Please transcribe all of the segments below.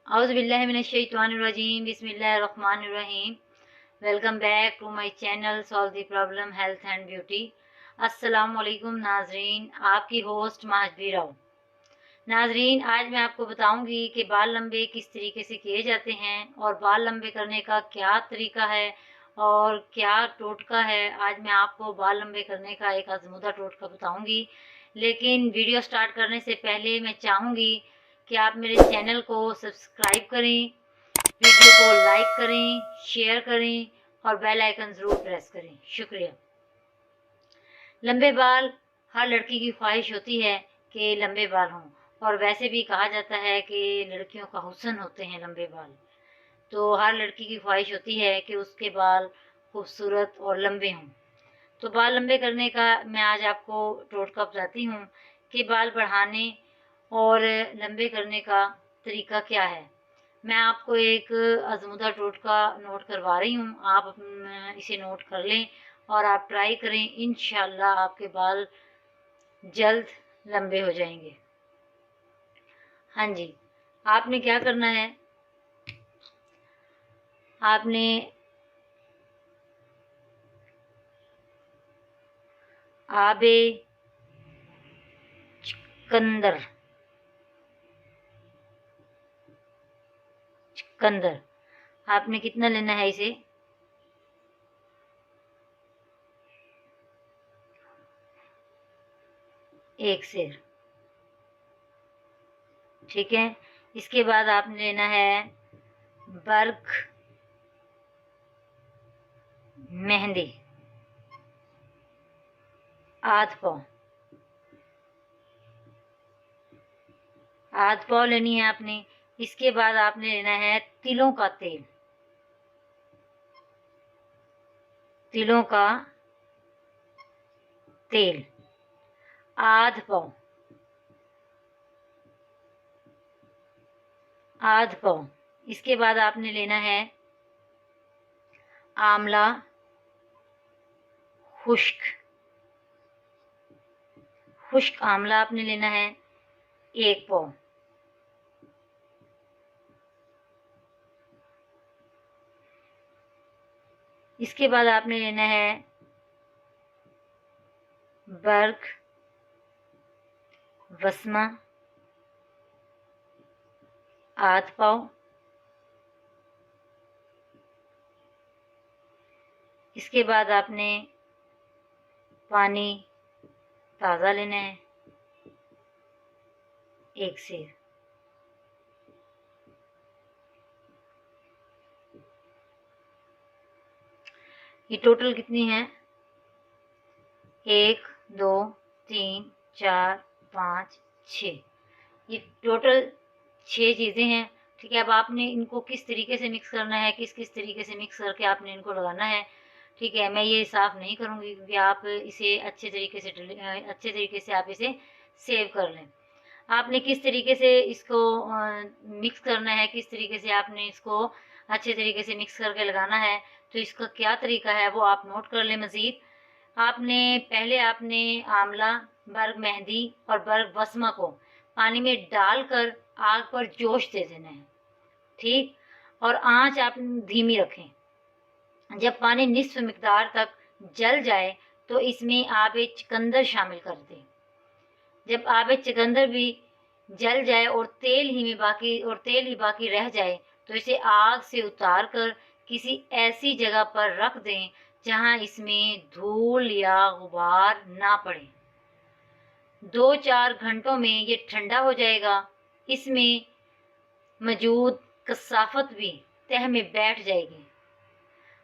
औज़ुबिल्लाहिमिनश्शैतानिर्रजीम बिस्मिल्लाहिर्रहमानिर्रहीम। Welcome back to my channel solve the problem health and beauty. अस्सलाम वालेकुम नाजरीन, आपकी होस्ट माहजबी राव। नाजरीन, आज मैं आपको बताऊंगी कि बाल लंबे किस तरीके से किए जाते हैं और बाल लंबे करने का क्या तरीका है और क्या टोटका है। आज मैं आपको बाल लंबे करने का एक आजमूदा टोटका बताऊंगी, लेकिन वीडियो स्टार्ट करने से पहले मैं चाहूँगी कि आप मेरे चैनल को सब्सक्राइब करें, वीडियो को लाइक करें, शेयर करें और बेल आइकन ज़रूर प्रेस करें। शुक्रिया। लंबे बाल हर लड़की की ख्वाहिश होती है कि लंबे बाल हों, और वैसे भी कहा जाता है कि लड़कियों का हुस्न होते हैं लंबे बाल। तो हर लड़की की ख्वाहिश होती है कि उसके बाल खूबसूरत और लंबे हों। तो बाल लंबे करने का मैं आज आपको टोटका बताती हूँ कि बाल बढ़ाने और लंबे करने का तरीका क्या है। मैं आपको एक आजमूदा टोटका नोट करवा रही हूँ, आप इसे नोट कर लें और आप ट्राई करें। इंशाल्लाह आपके बाल जल्द लंबे हो जाएंगे। हाँ जी, आपने क्या करना है, आपने आबे चुकंदर आपने कितना लेना है इसे, एक सेर, ठीक है। इसके बाद आपने लेना है बर्क मेहंदी आध पाव लेनी है आपने। इसके बाद आपने लेना है तिलों का तेल आध पाव। इसके बाद आपने लेना है आंवला खुश्क आंवला आपने लेना है 1 पाव। इसके बाद आपने लेना है बर्क वस्मा आध पाव। इसके बाद आपने पानी ताज़ा लेना है 1 सेर। ये टोटल कितनी है, 1 2 3 4 5 6, ये टोटल 6 चीज़ें हैं, ठीक है। अब आपने इनको किस तरीके से मिक्स करना है, किस तरीके से मिक्स करके आपने इनको लगाना है, ठीक है। मैं ये साफ़ नहीं करूँगी क्योंकि आप इसे अच्छे तरीके से आप इसे सेव कर लें। आपने किस तरीके से इसको मिक्स करना है, किस तरीके से आपने इसको अच्छे तरीके से मिक्स करके लगाना है, तो इसका क्या तरीका है वो आप नोट कर लें। मज़ीद पहले आपने आंवला, बर्ग मेहंदी और बर्ग वस्मा को पानी में डालकर आग पर जोश दे देना है, ठीक। और आंच आप धीमी रखें। जब पानी निस्फ मिकदार तक जल जाए तो इसमें आबे चुकंदर शामिल कर दें। जब आबे चुकंदर भी जल जाए और तेल ही बाकी रह जाए तो इसे आग से उतार कर किसी ऐसी जगह पर रख दें जहां इसमें धूल या गुबार ना पड़े। 2-4 घंटों में ये ठंडा हो जाएगा। इसमें मौजूद कसाफत भी तह में बैठ जाएगी।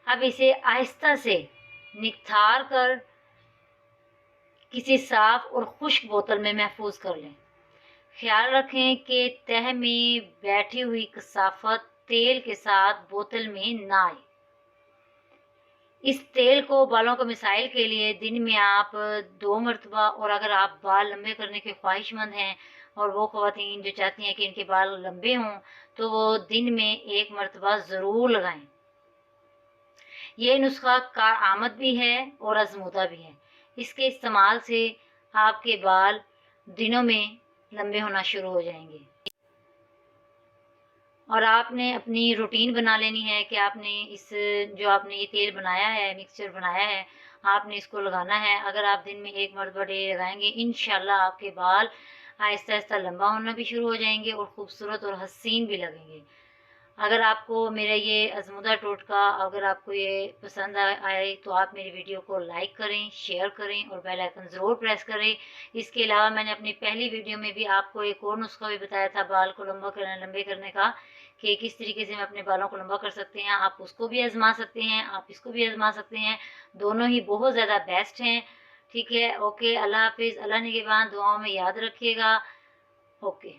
अब इसे आहिस्ता से निथार कर किसी साफ और खुश्क बोतल में महफूज कर लें। ख्याल रखें कि तह में बैठी हुई कसाफत तेल के साथ बोतल में ना आए। इस तेल को बालों के मिसाइल के लिए दिन में आप 2 मरतबा, और अगर आप बाल लंबे करने के ख्वाहिशमंद हैं और वो ख़वातीन जो चाहती हैं कि इनके बाल लंबे हों तो वो दिन में 1 मरतबा ज़रूर लगाएं। ये नुस्खा कारआमद भी है और आजमूदा भी है। इसके इस्तेमाल से आपके बाल दिनों में लंबे होना शुरू हो जाएंगे। और आपने अपनी रूटीन बना लेनी है कि आपने इस जो आपने ये तेल बनाया है, मिक्सचर बनाया है, आपने इसको लगाना है। अगर आप दिन में 1 मरतबा डेली लगाएंगे, इंशाल्लाह आपके बाल आहिस्ता आहिस्ता लंबा होना भी शुरू हो जाएंगे और खूबसूरत और हसीन भी लगेंगे। अगर आपको मेरा ये अज़मुदा टोटका अगर आपको ये पसंद आए तो आप मेरी वीडियो को लाइक करें, शेयर करें और बेल आइकन ज़रूर प्रेस करें। इसके अलावा मैंने अपनी पहली वीडियो में भी आपको एक और नुस्खा भी बताया था बाल को लंबे करने का, कि किस तरीके से हम अपने बालों को लंबा कर सकते हैं। आप उसको भी आजमा सकते हैं, आप इसको भी आजमा सकते हैं, दोनों ही बहुत ज़्यादा बेस्ट हैं। ठीक है, ओके, अल्लाह हाफिज़। अल्लाह निगहबान, दुआओं में याद रखिएगा। ओके।